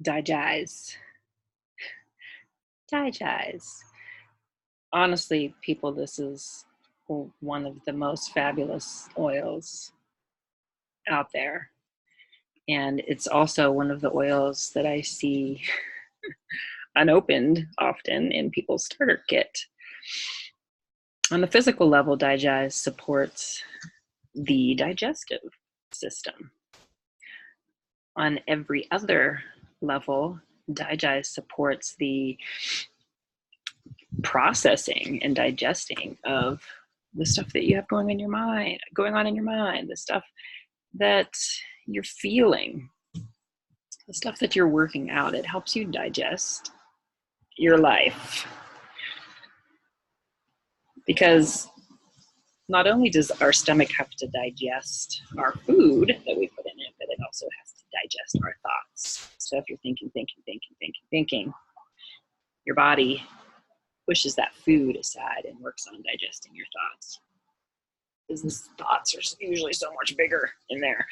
Digize. Digize. Honestly, people, this is one of the most fabulous oils out there. And it's also one of the oils that I see unopened often in people's starter kit. On the physical level, digize supports the digestive system. On every other level, digize supports the processing and digesting of the stuff that you have going on in your mind, the stuff that you're feeling, the stuff that you're working out. It helps you digest your life. Because not only does our stomach have to digest our food that we put in it, but it also has to digest our thoughts. So if you're thinking, your body pushes that food aside and works on digesting your thoughts. Because the thoughts are usually so much bigger in there.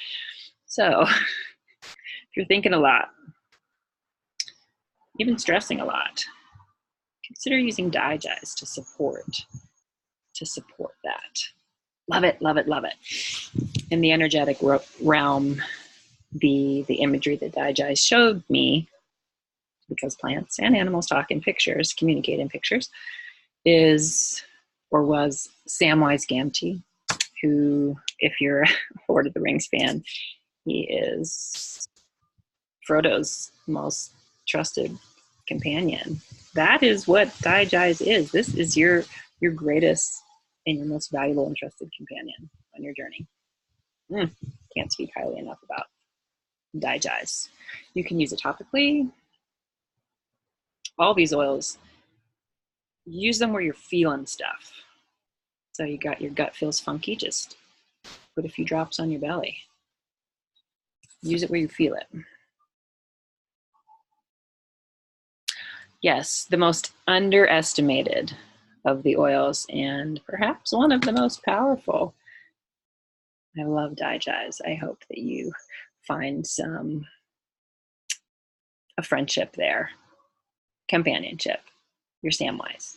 So if you're thinking a lot, even stressing a lot, consider using digize to support that. Love it, love it, love it. In the energetic realm, the imagery that digize showed me, because plants and animals talk in pictures, communicate in pictures, was Samwise Gamgee, who, if you're a Lord of the Rings fan, he is Frodo's most trusted companion. That is what digize is. This is your greatest and your most valuable and trusted companion on your journey. Can't speak highly enough about digize. You can use it topically. All these oils, use them where you're feeling stuff. So you got your gut feels funky, just put a few drops on your belly. Use it where you feel it. Yes, the most underestimated of the oils, and perhaps one of the most powerful. I love digize. I hope that you find a friendship there, companionship. Your Samwise.